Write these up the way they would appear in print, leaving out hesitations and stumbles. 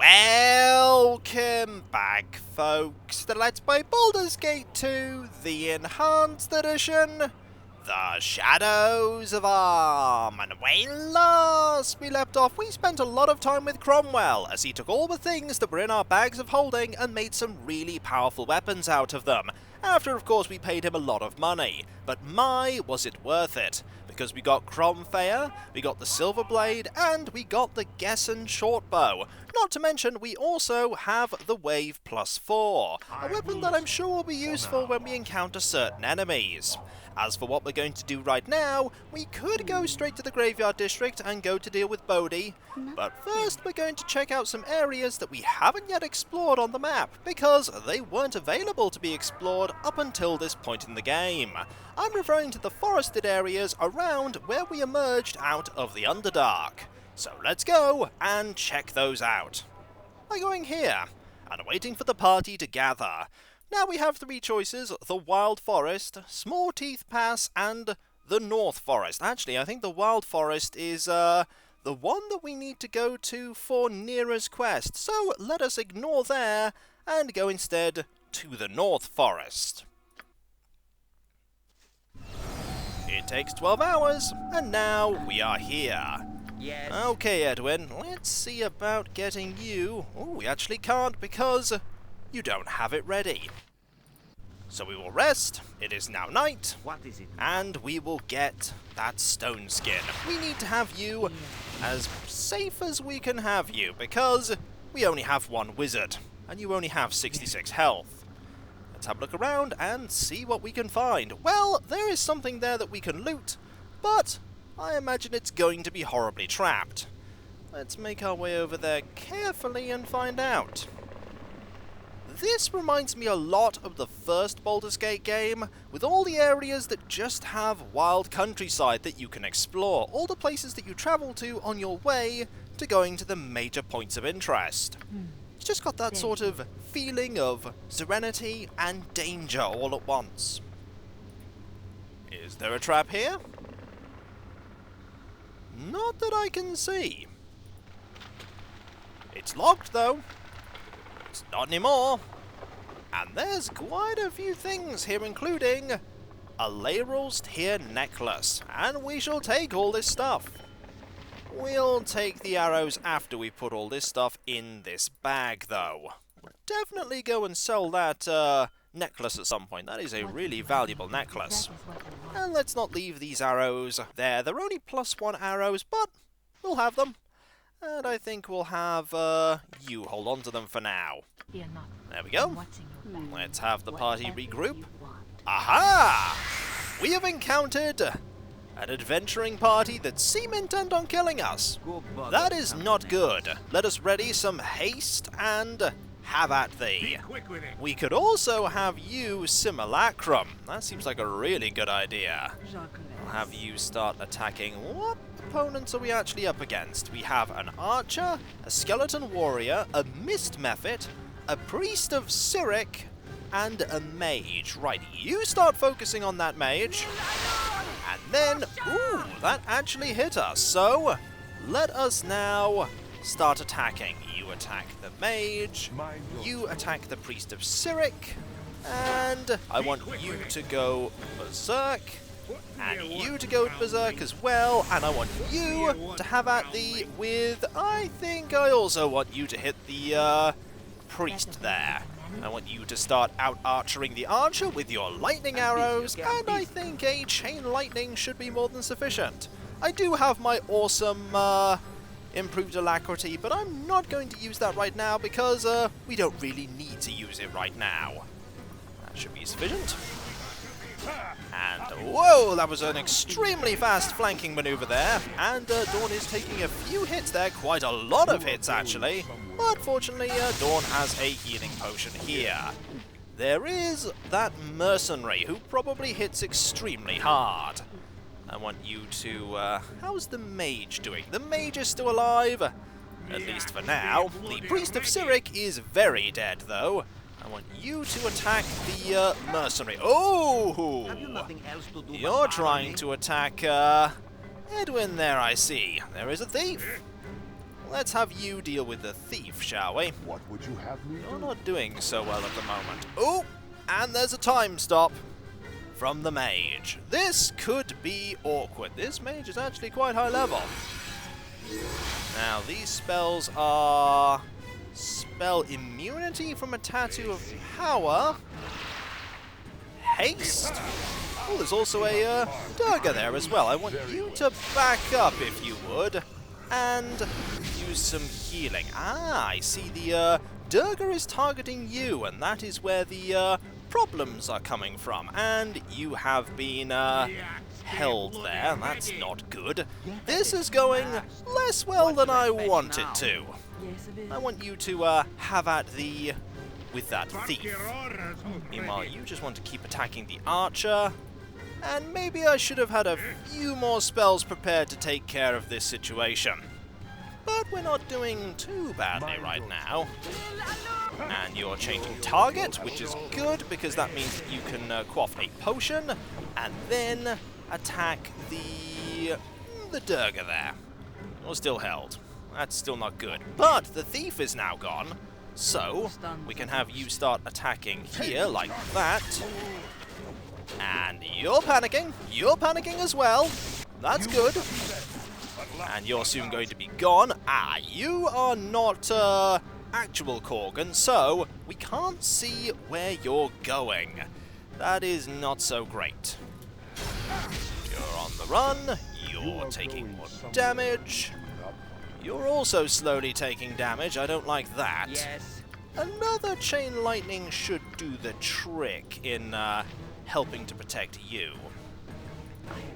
Welcome back, folks, to Let's Play Baldur's Gate 2, the Enhanced Edition, The Shadows of Arm. And when last we left off, we spent a lot of time with Cromwell, as he took all the things that were in our bags of holding and made some really powerful weapons out of them, after of course we paid him a lot of money. But my, was it worth it, because we got Cromfeyer, we got the Silver Blade, and we got the Gessen Shortbow. Not to mention, we also have the Wave +4, a weapon that I'm sure will be useful when we encounter certain enemies. As for what we're going to do right now, we could go straight to the Graveyard District and go to deal with Bodhi, but first we're going to check out some areas that we haven't yet explored on the map, because they weren't available to be explored up until this point in the game. I'm referring to the forested areas around where we emerged out of the Underdark. So let's go and check those out. By going here, and waiting for the party to gather. Now we have three choices: the Wild Forest, Small Teeth Pass, and the North Forest. Actually, I think the Wild Forest is the one that we need to go to for Nira's quest. So let us ignore there and go instead to the North Forest. It takes 12 hours, and now we are here. Yes. Okay, Edwin, let's see about getting you. Oh, we actually can't because you don't have it ready. So we will rest, it is now night, What is it? and we will get that stone skin. We need to have you as safe as we can have you, because we only have one wizard, and you only have 66 health. Let's have a look around and see what we can find. Well, there is something there that we can loot, but I imagine it's going to be horribly trapped. Let's make our way over there carefully and find out. This reminds me a lot of the first Baldur's Gate game, with all the areas that just have wild countryside that you can explore, all the places that you travel to on your way to going to the major points of interest. It's just got that sort of feeling of serenity and danger all at once. Is there a trap here? Not that I can see. It's locked though. It's not anymore. And there's quite a few things here, including a Laurel's Tear necklace. And we shall take all this stuff. We'll take the arrows after we put all this stuff in this bag though. We'll definitely go and sell that necklace at some point. That is a really valuable necklace. And let's not leave these arrows there. They're only +1 arrows, but we'll have them. And I think we'll have you hold on to them for now. There we go. Let's have the party regroup. Aha! We have encountered an adventuring party that seem intent on killing us. That is not good. Let us ready some haste and have at thee. We could also have you Simulacrum. That seems like a really good idea. I'll have you start attacking. What opponents are we actually up against? We have an archer, a skeleton warrior, a mist mephit, a priest of Cyric, and a mage. Right, you start focusing on that mage. And then, ooh, that actually hit us. So, let us now start attacking. You attack the mage, you attack the priest of Cyric, and I want you to go berserk, and you to go berserk as well, and I want you to have at thee with, I think I also want you to hit the priest there. I want you to start out-archering the archer with your lightning arrows, and I think a chain lightning should be more than sufficient. I do have my awesome improved alacrity, but I'm not going to use that right now because we don't really need to use it right now. That should be sufficient. And whoa, that was an extremely fast flanking maneuver there, and Dawn is taking a few hits there, quite a lot of hits actually, but fortunately Dawn has a healing potion here. There is that mercenary who probably hits extremely hard. I want you to, how's the mage doing? The mage is still alive, at least for now. The priest of Cyric is very dead though. I want you to attack the mercenary. Oh! You're trying to attack Edwin there, I see. There is a thief. let's have you deal with the thief, shall we? What would you have me You're do? not doing so well at the moment. Oh, and there's a time stop from the mage. This could be awkward. This mage is actually quite high level. Now, these spells are spell immunity from a tattoo of power, haste. Oh, there's also a dagger there as well. I want you to back up if you would, and use some healing. Ah, I see the dagger is targeting you, and that is where the problems are coming from. And you have been held there. That's not good. This is going less well than I want it to. I want you to have at the with that thief. Meanwhile, you just want to keep attacking the archer. And maybe I should have had a few more spells prepared to take care of this situation. But we're not doing too badly right now. And you're changing target, which is good, because that means that you can quaff a potion, and then attack the dagger there. You're still held. That's still not good. But the thief is now gone, so we can have you start attacking here, like that. And you're panicking as well. That's good. And you're soon going to be gone. Ah, you are not actual Korgan, so we can't see where you're going. That is not so great. You're on the run. You're taking more damage. You're also slowly taking damage. I don't like that. Yes. Another chain lightning should do the trick in helping to protect you.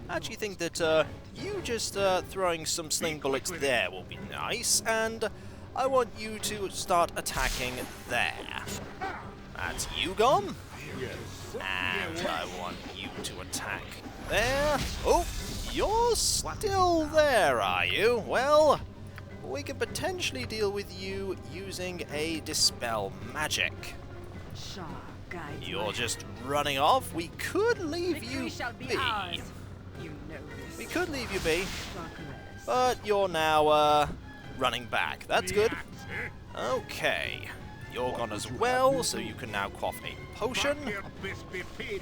I actually think that you just throwing some sling bullets there will be nice, and I want you to start attacking there. That's you gone. And I want you to attack there. Oh, you're still there, are you? Well, we could potentially deal with you using a Dispel Magic. You're just running off. We could leave you be. We could leave you be, but you're now running back. That's good. Okay. You're gone as well, so you can now quaff a potion.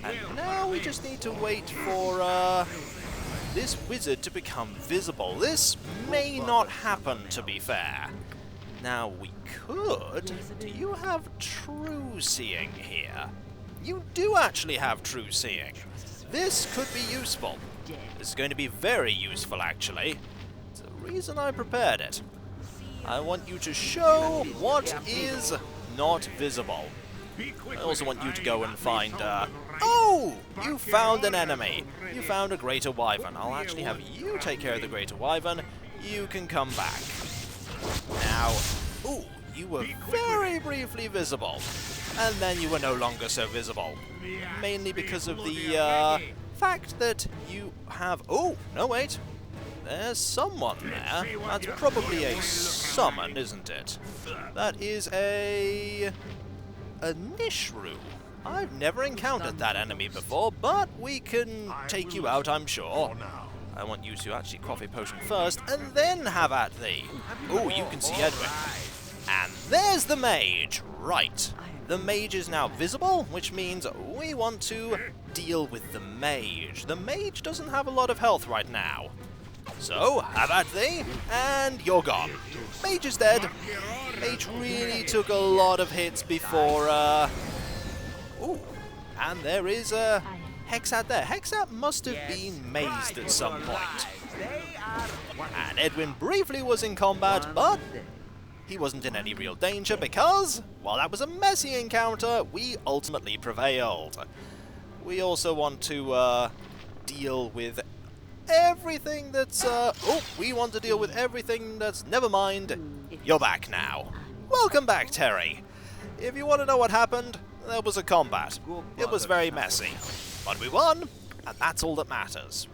And now we just need to wait for this wizard to become visible. This may not happen, to be fair. Now we could... Do you have True Seeing here? You do actually have True Seeing. This could be useful. This is going to be very useful, actually. It's the reason I prepared it. I want you to show what is not visible. I also want you to go and find, oh! You found an enemy! You found a Greater Wyvern. I'll actually have you take care of the Greater Wyvern. You can come back. Now, ooh, you were very briefly visible. And then you were no longer so visible. Mainly because of the, fact that you have... Oh, no, wait. There's someone there. That's probably a summon, isn't it? That is a Nishru. I've never encountered that enemy before, but we can take you out, I'm sure. I want you to actually quaff a potion first, and then have at thee. Oh, you can see Edwin. And there's the mage. Right. The mage is now visible, which means we want to deal with the mage. The mage doesn't have a lot of health right now. So, have at thee, and you're gone. Mage is dead. Mage really took a lot of hits before, Ooh, and there is a Hexat there. Hexat must have been mazed at some point. And Edwin briefly was in combat, but he wasn't in any real danger because, while that was a messy encounter, we ultimately prevailed. We also want to deal with everything that's... oh, we want to deal with everything that's... Never mind, you're back now. Welcome back, Terry. If you want to know what happened, there was a combat. It was very messy. But we won, and that's all that matters.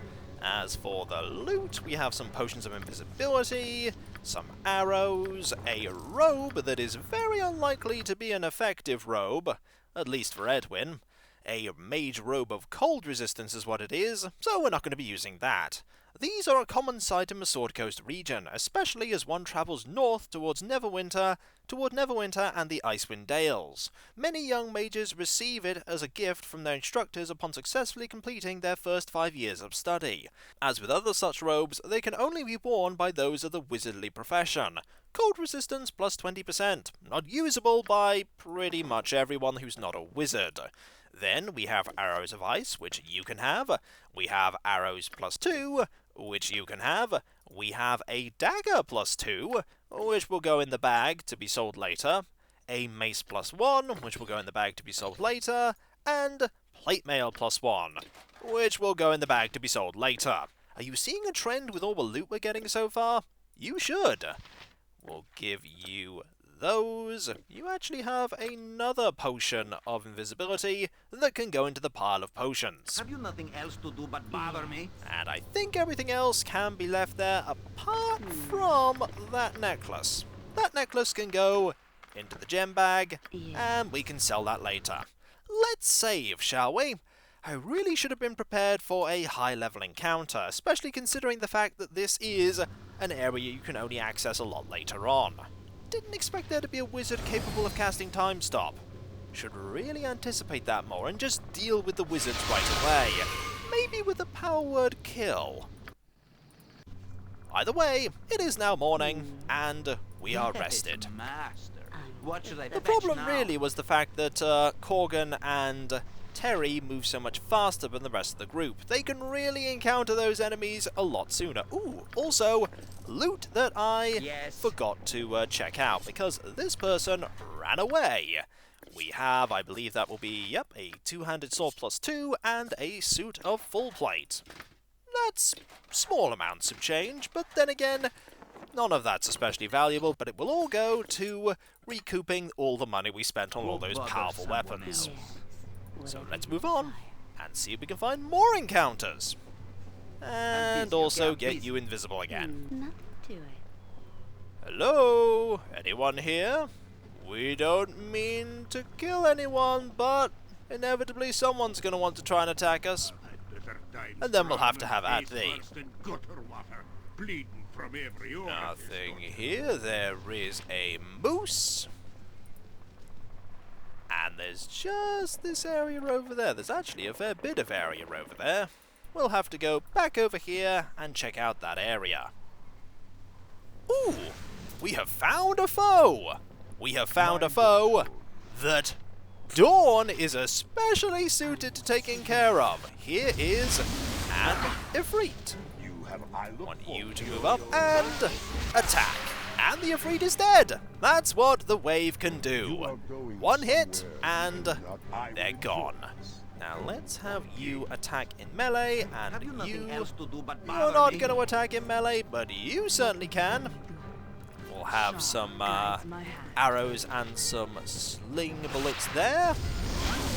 As for the loot, we have some potions of invisibility, some arrows, a robe that is very unlikely to be an effective robe, at least for Edwin. A mage robe of cold resistance is what it is, so we're not going to be using that. These are a common sight in the Sword Coast region, especially as one travels north toward Neverwinter and the Icewind Dales. Many young mages receive it as a gift from their instructors upon successfully completing their first 5 years of study. As with other such robes, they can only be worn by those of the wizardly profession. Cold resistance plus 20%, not usable by pretty much everyone who's not a wizard. Then we have arrows of ice, which you can have. We have arrows plus 2, which you can have. We have a dagger plus 2, which will go in the bag to be sold later. A mace plus 1, which will go in the bag to be sold later. And plate mail plus 1, which will go in the bag to be sold later. Are you seeing a trend with all the loot we're getting so far? You should. We'll give you those. You actually have another potion of invisibility that can go into the pile of potions. Have you nothing else to do but bother me? And I think everything else can be left there apart from that necklace. That necklace can go into the gem bag, and we can sell that later. Let's save, shall we? I really should have been prepared for a high-level encounter, especially considering the fact that this is an area you can only access a lot later on. Didn't expect there to be a wizard capable of casting Time Stop. Should really anticipate that more and just deal with the wizards right away. Maybe with a power word kill. Either way, it is now morning, and we are rested. Master, what should I The fetch problem now? really was the fact that Corgan and Terry move so much faster than the rest of the group. They can really encounter those enemies a lot sooner. Ooh, also, loot that I forgot to check out, because this person ran away. We have, I believe that will be, yep, a two-handed sword plus 2 and a suit of full plate. That's small amounts of change, but then again, none of that's especially valuable, but it will all go to recouping all the money we spent on all those powerful weapons. So let's move on and see if we can find more encounters. And also get you invisible again. Not to it. Hello? Anyone here? We don't mean to kill anyone, but inevitably someone's going to want to try and attack us. And then we'll have to have at thee. Nothing here. There is a moose. And there's just this area over there. There's actually a fair bit of area over there. We'll have to go back over here and check out that area. Ooh! We have found a foe! We have found a foe that Dawn is especially suited to taking care of. Here is an Ifrit. I want you to move up and attack. And the Ifrit is dead. That's what the wave can do. One hit and they're gone. Now let's have you attack in melee, and you're not going to attack in melee, but you certainly can. We'll have some arrows and some sling bullets there.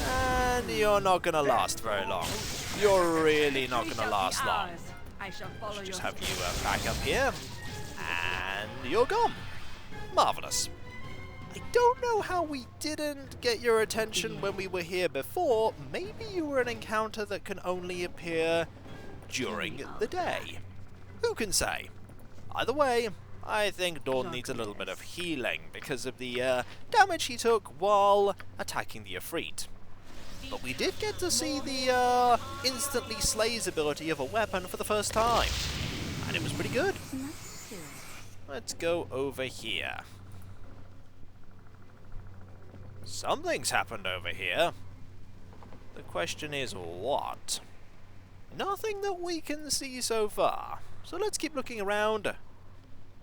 And you're not going to last very long. You're really not going to last long. Let's just have you back up here. And you're gone. Marvellous. I don't know how we didn't get your attention when we were here before. Maybe you were an encounter that can only appear during the day. Who can say? Either way, I think Dawn needs a little bit of healing because of the damage he took while attacking the Ifrit. But we did get to see the instantly slays ability of a weapon for the first time. And it was pretty good. Let's go over here. Something's happened over here. The question is what? Nothing that we can see so far. So let's keep looking around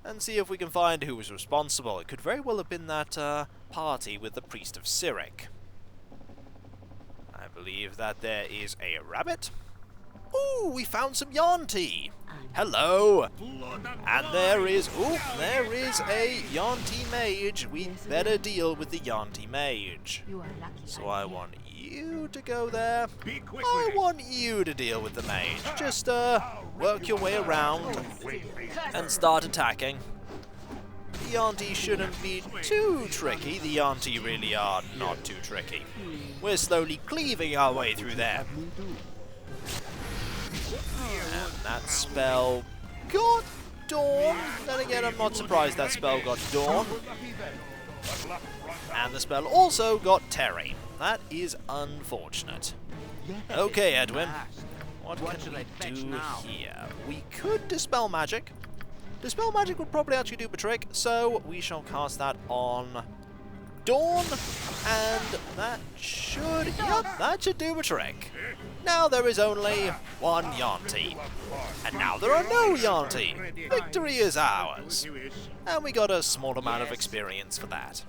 and see if we can find who was responsible. It could very well have been that party with the Priest of Cyric. I believe that there is a rabbit. Ooh, we found some yarn tea. Hello. And there is a yarn tea mage. We better deal with the yarn tea mage. So I want you to go there. I want you to deal with the mage. Just work your way around and start attacking. The Yanti shouldn't be too tricky. The Yanti really are not too tricky. We're slowly cleaving our way through there. And that spell got Dawn. Then again, I'm not surprised that spell got Dawn. And the spell also got Terry. That is unfortunate. Okay, Edwin. What can we do here? We could Dispel Magic. Dispel Magic would probably actually do a trick, so we shall cast that on Dawn, and that should, yep, that should do a trick. Now there is only one Yanti, and now there are no Yanti. Victory is ours, and we got a small amount of experience for that.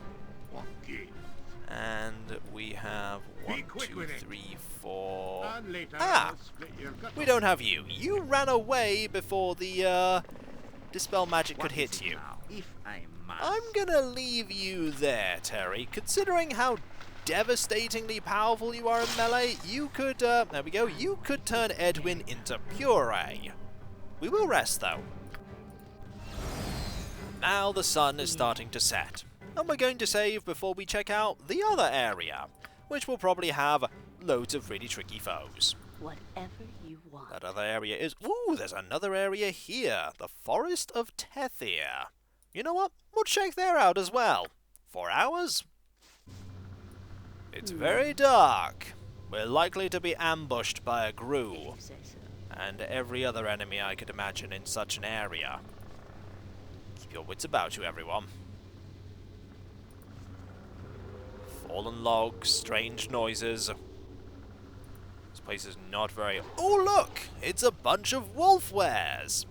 And we have 1, 2, 3, 4. Ah, we don't have you. You ran away before the Dispel Magic could hit you. I'm gonna leave you there, Terry. Considering how devastatingly powerful you are in melee, you could, there we go, you could turn Edwin into puree. We will rest, though. Now the sun is starting to set, and we're going to save before we check out the other area, which will probably have loads of really tricky foes. Whatever you want. That other area is... Ooh, there's another area here. The Forest of Tethir. You know what? We'll check there out as well. 4 hours? It's very dark. We're likely to be ambushed by a Gru. And every other enemy I could imagine in such an area. Keep your wits about you, everyone. Fallen logs, strange noises. This place is not very... Oh, look! It's a bunch of wolf wares.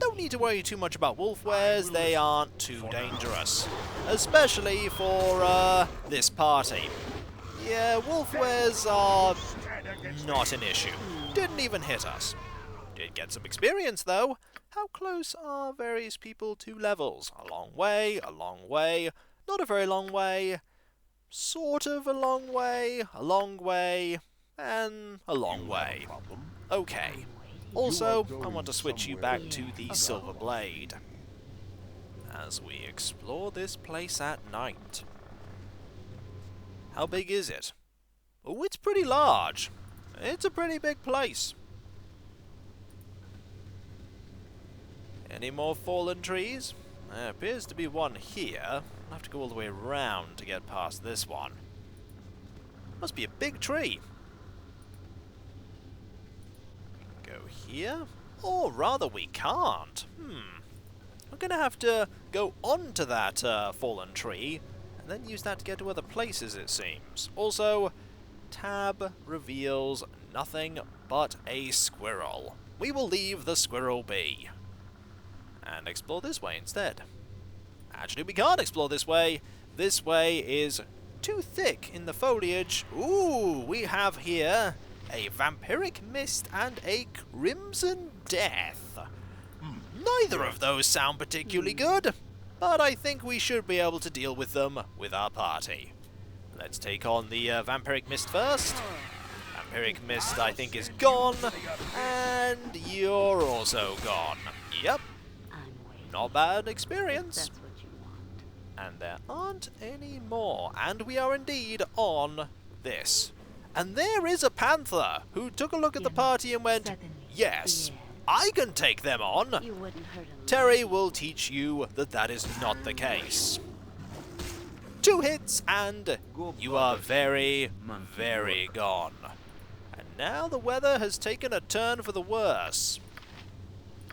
Don't need to worry too much about wolf wares. They aren't too dangerous. Especially for, this party. Yeah, wolf wares are not an issue. Didn't even hit us. Did get some experience, though. How close are various people to levels? A long way, not a very long way, sort of a long way, and a long way. Okay. Also, I want to switch you back to the Silver Blade as we explore this place at night. How big is it? Oh, it's pretty large. It's a pretty big place. Any more fallen trees? There appears to be one here. I'll have to go all the way around to get past this one. Must be a big tree. Go here? Or rather, we can't. We're going to have to go onto that fallen tree, and then use that to get to other places, it seems. Also, tab reveals nothing but a squirrel. We will leave the squirrel be, and explore this way instead. Actually, we can't explore this way. This way is too thick in the foliage. Ooh, we have here a vampiric mist and a crimson death. Neither of those sound particularly good, but I think we should be able to deal with them with our party. Let's take on the vampiric mist first. Vampiric mist, I think, is gone, and you're also gone. Yep, not bad experience. That's what you want. And there aren't any more, and we are indeed on this. And there is a panther who took a look at the party and went, yes, I can take them on. You wouldn't hurt a Terry will teach you that that is not the case. 2 hits and you are very, very gone. And now the weather has taken a turn for the worse.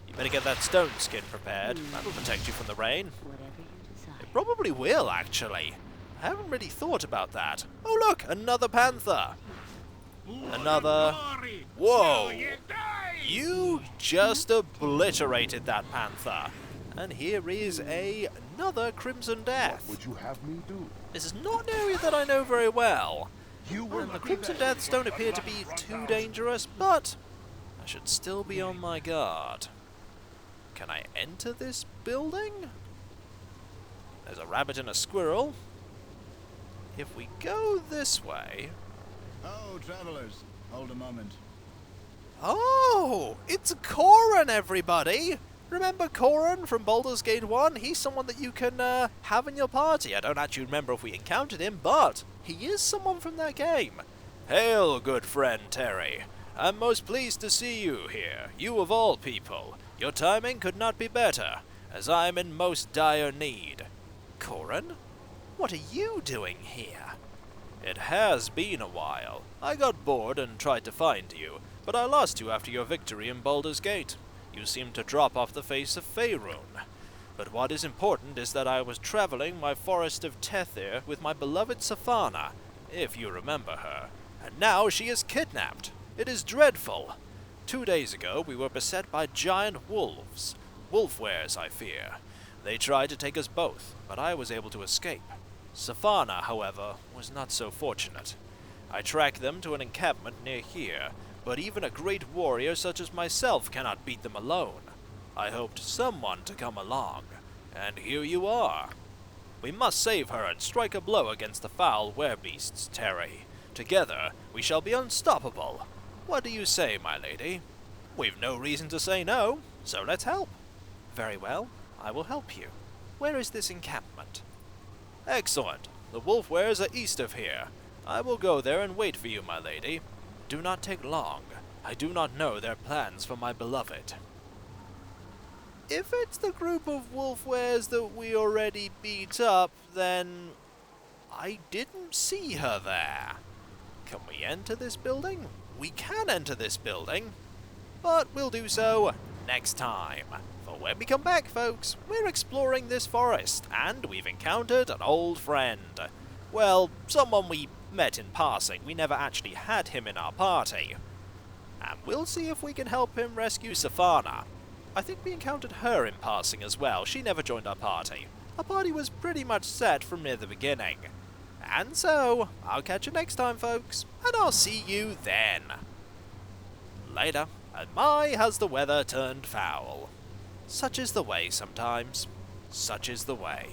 You better get that stone skin prepared. That'll protect you from the rain. whatever you desire. It probably will, actually. I haven't really thought about that. Oh look, another panther. Another... Whoa! You just obliterated that panther. And here is another Crimson Death. What would you have me do? This is not an area that I know very well. And the Crimson Deaths don't appear to be too dangerous, but I should still be on my guard. Can I enter this building? There's a rabbit and a squirrel. If we go this way... Oh, travelers, hold a moment. Oh, it's Corin, everybody! Remember Corin from Baldur's Gate 1? He's someone that you can have in your party. I don't actually remember if we encountered him, but he is someone from that game. Hail, good friend Terry. I'm most pleased to see you here, you of all people. Your timing could not be better, as I am in most dire need. Corin? What are you doing here? It has been a while. I got bored and tried to find you, but I lost you after your victory in Baldur's Gate. You seemed to drop off the face of Faerun. But what is important is that I was traveling my forest of Tethir with my beloved Safana, if you remember her, and now she is kidnapped. It is dreadful. 2 days ago we were beset by giant wolves. Wolf-wares, I fear. They tried to take us both, but I was able to escape. Safana, however, was not so fortunate. I tracked them to an encampment near here, but even a great warrior such as myself cannot beat them alone. I hoped someone to come along, and here you are. We must save her and strike a blow against the foul werebeasts, Terry. Together, we shall be unstoppable. What do you say, my lady? We've no reason to say no, so let's help. Very well, I will help you. Where is this encampment? Excellent. The wolf-wares are east of here. I will go there and wait for you, my lady. Do not take long. I do not know their plans for my beloved. If it's the group of wolf-wares that we already beat up, then I didn't see her there. Can we enter this building? We can enter this building, but we'll do so next time. For when we come back, folks, we're exploring this forest, and we've encountered an old friend. Well, someone we met in passing. We never actually had him in our party. And we'll see if we can help him rescue Safana. I think we encountered her in passing as well. She never joined our party. Our party was pretty much set from near the beginning. And so, I'll catch you next time, folks, and I'll see you then. Later, and my, has the weather turned foul. Such is the way sometimes. Such is the way.